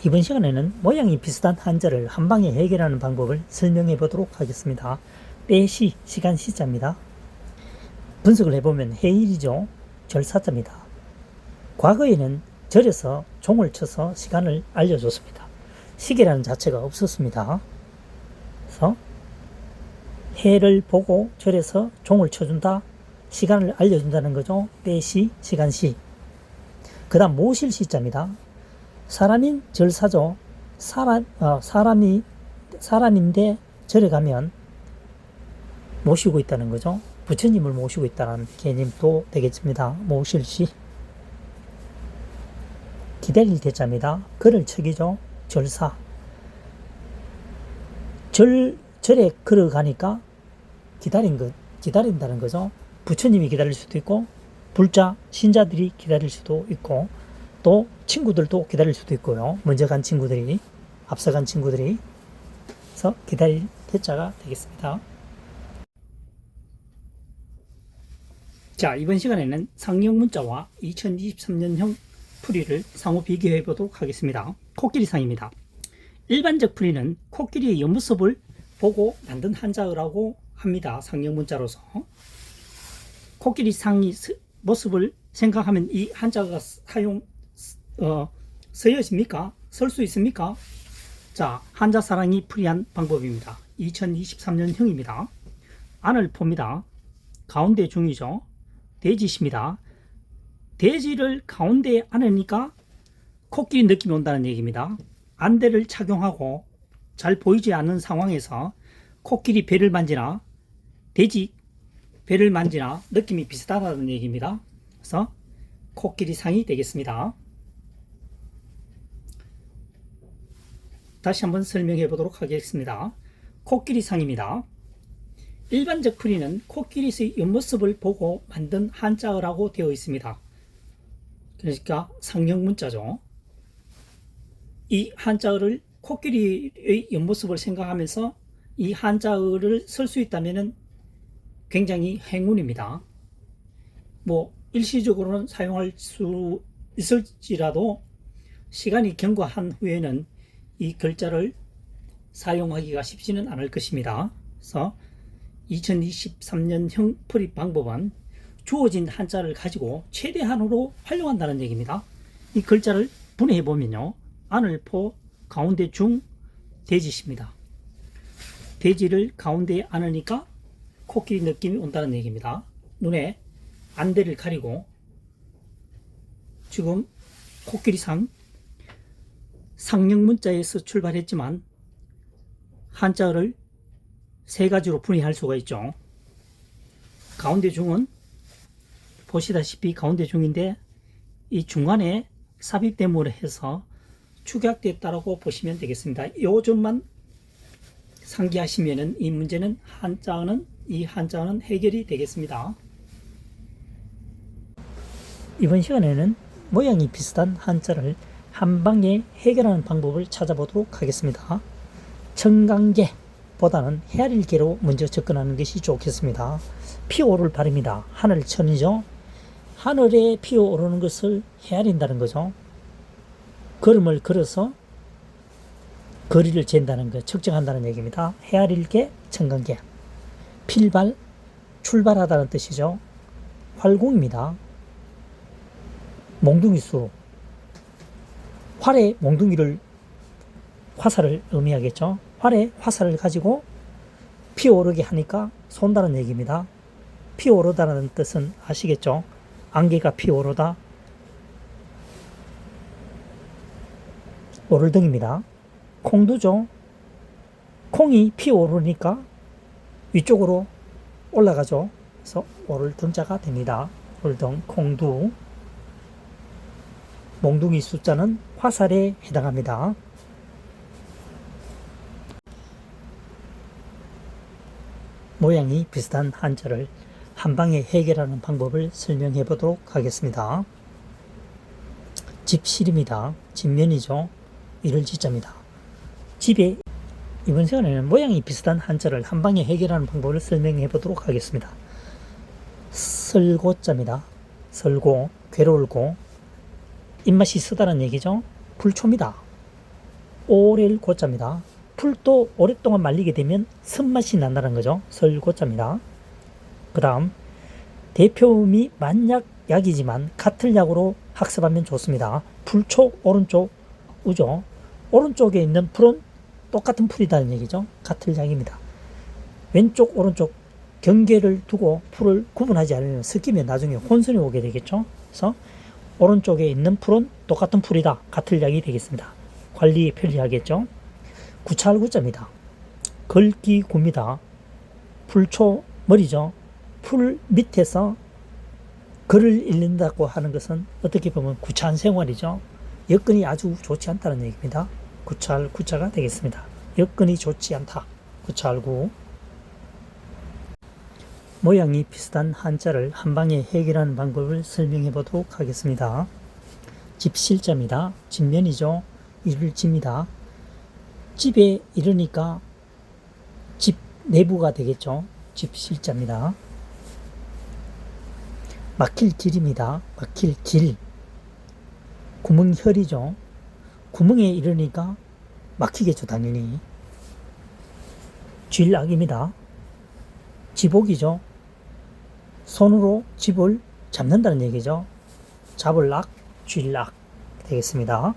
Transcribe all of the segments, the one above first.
이번 시간에는 모양이 비슷한 한자를 한 방에 해결하는 방법을 설명해 보도록 하겠습니다. 때시, 시간 시자입니다. 분석을 해보면 해일이죠. 절사자입니다. 과거에는 절에서 종을 쳐서 시간을 알려줬습니다. 시계라는 자체가 없었습니다. 그래서 해를 보고 절에서 종을 쳐준다, 시간을 알려준다는 거죠. 때시, 시간시. 그 다음 모실시자입니다. 사람인 절사죠. 사람인데 절에 가면 모시고 있다는 거죠. 부처님을 모시고 있다는 개념도 되겠습니다. 모실시. 기다릴 대자입니다. 걸을 척이죠. 절사. 절에 걸어가니까 기다린다는 거죠. 부처님이 기다릴 수도 있고, 불자, 신자들이 기다릴 수도 있고, 또 친구들도 기다릴 수도 있고요. 먼저 간 친구들이, 앞서간 친구들이. 그래서 기다릴 대자가 되겠습니다. 자, 이번 시간에는 상형 문자와 2023년형 풀이를 상호 비교해 보도록 하겠습니다. 코끼리상입니다. 일반적 풀이는 코끼리의 옆모습을 보고 만든 한자어라고 합니다. 상형 문자로서. 코끼리상의 모습을 생각하면 이 한자가 쓰여집니까? 쓸 수 있습니까? 자, 한자사랑이 풀이한 방법입니다. 2023년형입니다. 안을 봅니다. 가운데 중이죠. 돼지십니다. 돼지를 가운데에 안으니까 코끼리 느낌이 온다는 얘기입니다. 안대를 착용하고 잘 보이지 않는 상황에서 코끼리 배를 만지나 돼지 배를 만지나 느낌이 비슷하다는 얘기입니다. 그래서 코끼리 상이 되겠습니다. 다시 한번 설명해 보도록 하겠습니다. 코끼리 상입니다. 일반적 풀이는 코끼리의 옆모습을 보고 만든 한자어라고 되어 있습니다. 그러니까 상형 문자죠. 이 한자어를 코끼리의 옆모습을 생각하면서 이 한자어를 쓸 수 있다면 굉장히 행운입니다. 일시적으로는 사용할 수 있을지라도 시간이 경과한 후에는 이 글자를 사용하기가 쉽지는 않을 것입니다. 그래서 2023년형 풀이 방법은 주어진 한자를 가지고 최대한으로 활용한다는 얘기입니다. 이 글자를 분해해 보면요. 안을 포, 가운데 중, 돼지십니다. 돼지를 가운데에 안으니까 코끼리 느낌이 온다는 얘기입니다. 눈에 안대를 가리고 지금 코끼리상 상형 문자에서 출발했지만 한자어를 세 가지로 분해할 수가 있죠. 가운데 중은 보시다시피 가운데 중인데 이 중간에 삽입됨으로 해서 축약됐다라고 보시면 되겠습니다. 이 점만 상기하시면은 이 문제는 이 한자어는 해결이 되겠습니다. 이번 시간에는 모양이 비슷한 한자를 한 방에 해결하는 방법을 찾아보도록 하겠습니다. 청강계보다는 헤아릴계로 먼저 접근하는 것이 좋겠습니다. 피오를 바릅니다. 하늘천이죠. 하늘에 피어오르는 것을 헤아린다는 거죠. 걸음을 걸어서 거리를 잰다는 것, 측정한다는 얘기입니다. 헤아릴계, 청강계. 필발, 출발하다는 뜻이죠. 활공입니다. 몽둥이수. 활에 화살을 의미하겠죠. 활에 화살을 가지고 피어오르게 하니까 쏜다는 얘기입니다. 피어오르다는 뜻은 아시겠죠? 안개가 피어오르다. 오를등입니다. 콩두죠. 콩이 피어오르니까 위쪽으로 올라가죠. 그래서 오를등자가 됩니다. 오를등, 콩두. 몽둥이 숫자는 화살에 해당합니다. 모양이 비슷한 한자를 한 방에 해결하는 방법을 설명해 보도록 하겠습니다. 집실입니다. 집면이죠. 이를 지자입니다. 집에 이번 시간에는 모양이 비슷한 한자를 한 방에 해결하는 방법을 설명해 보도록 하겠습니다. 설고자입니다. 설고, 괴로울고, 입맛이 쓰다는 얘기죠. 불초입니다. 오렐 고자입니다. 풀도 오랫동안 말리게 되면 쓴맛이 난다는 거죠. 설고자입니다. 그 다음 대표음이 만약 약이지만 같은 약으로 학습하면 좋습니다. 풀초 오른쪽 우죠. 오른쪽에 있는 풀은 똑같은 풀이다는 얘기죠. 같은 약입니다. 왼쪽 오른쪽 경계를 두고 풀을 구분하지 않으면 섞이면 나중에 혼선이 오게 되겠죠. 그래서 오른쪽에 있는 풀은 똑같은 풀이다. 같은 약이 되겠습니다. 관리에 편리하겠죠. 구찰구자입니다. 걸기구입니다. 풀초 머리죠. 풀 밑에서 글을 읽는다고 하는 것은 어떻게 보면 구차한 생활이죠. 여건이 아주 좋지 않다는 얘기입니다. 구찰구자가 되겠습니다. 여건이 좋지 않다. 구찰구. 모양이 비슷한 한자를 한방에 해결하는 방법을 설명해 보도록 하겠습니다. 집실자입니다. 집면이죠. 이를 집니다. 집에 이르니까 집 내부가 되겠죠. 집실자입니다. 막힐 길입니다. 막힐 길. 구멍혈이죠. 구멍에 이르니까 막히겠죠, 당연히. 쥘악입니다. 지복이죠. 손으로 집을 잡는다는 얘기죠. 잡을 악, 쥘악 되겠습니다.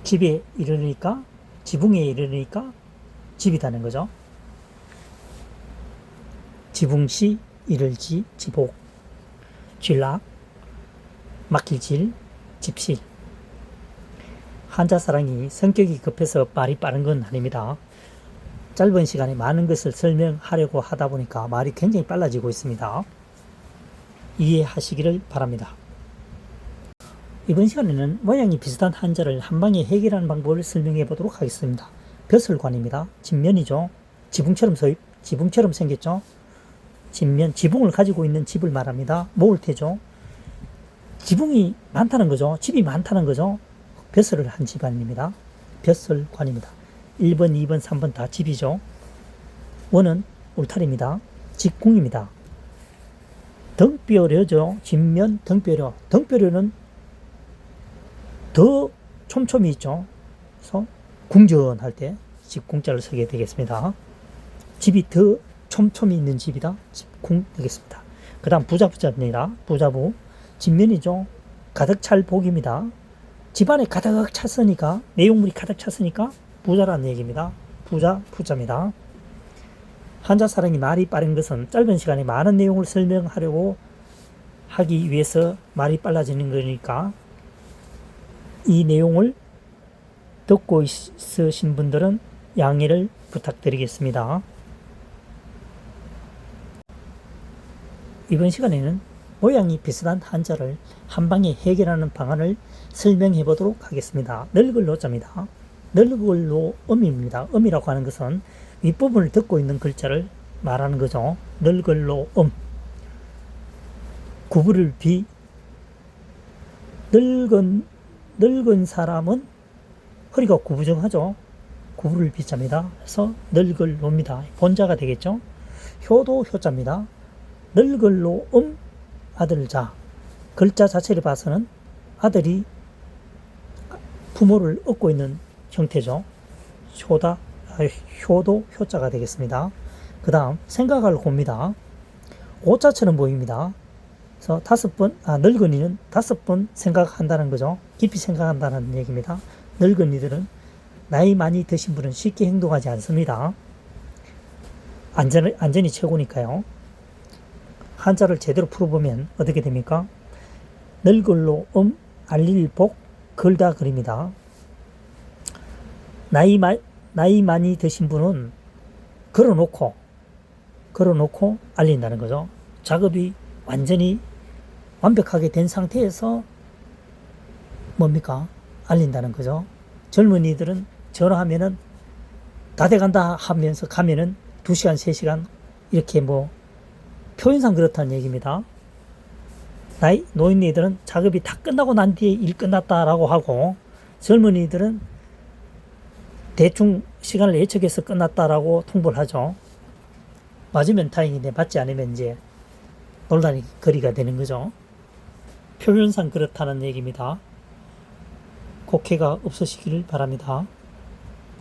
집에 이르니까, 지붕에 이르니까 집이다는 거죠. 지붕시, 이를지, 지복, 쥘악, 막힐 질, 집실. 한자사랑이 성격이 급해서 말이 빠른 건 아닙니다. 짧은 시간에 많은 것을 설명하려고 하다 보니까 말이 굉장히 빨라지고 있습니다. 이해하시기를 바랍니다. 이번 시간에는 모양이 비슷한 한자를 한방에 해결하는 방법을 설명해 보도록 하겠습니다. 벼슬관입니다. 집면이죠. 지붕처럼 생겼죠. 집면, 지붕을 가지고 있는 집을 말합니다. 모을 테죠. 지붕이 많다는 거죠. 집이 많다는 거죠. 벼슬을 한 집안입니다. 벼슬관입니다. 1번, 2번, 3번 다 집이죠. 원은 울타리입니다. 직궁입니다. 등뼈려죠. 집면, 등뼈려. 등뼈려는 더 촘촘히 있죠. 그래서 궁전할 때 집궁자를 쓰게 되겠습니다. 집이 더 촘촘히 있는 집이다. 집궁 되겠습니다. 그 다음 부자부자입니다. 부자부. 집면이죠. 가득 찰 복입니다. 집안에 가득 찼으니까, 내용물이 가득 찼으니까 부자라는 얘기입니다. 부자입니다. 한자사랑이 말이 빠른 것은 짧은 시간에 많은 내용을 설명하려고 하기 위해서 말이 빨라지는 거니까 이 내용을 듣고 있으신 분들은 양해를 부탁드리겠습니다. 이번 시간에는 모양이 비슷한 한자를 한방에 해결하는 방안을 설명해 보도록 하겠습니다. 늙을 노자입니다. 늙을 노음입니다. 음이라고 하는 것은 윗부분을 듣고 있는 글자를 말하는 거죠. 늙을 노음. 구부를 비. 늙은 사람은 허리가 구부정하죠. 구부를 비자입니다. 그래서 늙을 노입니다. 본자가 되겠죠. 효도 효자입니다. 늙을 노음 아들자. 글자 자체를 봐서는 아들이 부모를 얻고 있는 형태죠. 효도 효자가 되겠습니다. 그 다음 생각할 고입니다. 오자처럼 보입니다. 그래서 늙은이는 5번 생각한다는 거죠. 깊이 생각한다는 얘기입니다. 늙은이들은 나이 많이 드신 분은 쉽게 행동하지 않습니다. 안전이 최고니까요. 한자를 제대로 풀어보면 어떻게 됩니까? 늙을로 알릴복 걸다 그립니다. 나이 많이 드신 분은 걸어놓고 알린다는 거죠. 작업이 완전히 완벽하게 된 상태에서 뭡니까? 알린다는 거죠. 젊은이들은 전화하면은 다 돼간다 하면서 가면은 2시간, 3시간 이렇게 표현상 그렇다는 얘기입니다. 노인네들은 작업이 다 끝나고 난 뒤에 일 끝났다라고 하고 젊은이들은 대충 시간을 예측해서 끝났다라고 통보를 하죠. 맞으면 다행인데 맞지 않으면 이제 논란의 거리가 되는 거죠. 표현상 그렇다는 얘기입니다. 곡해가 없으시길 바랍니다.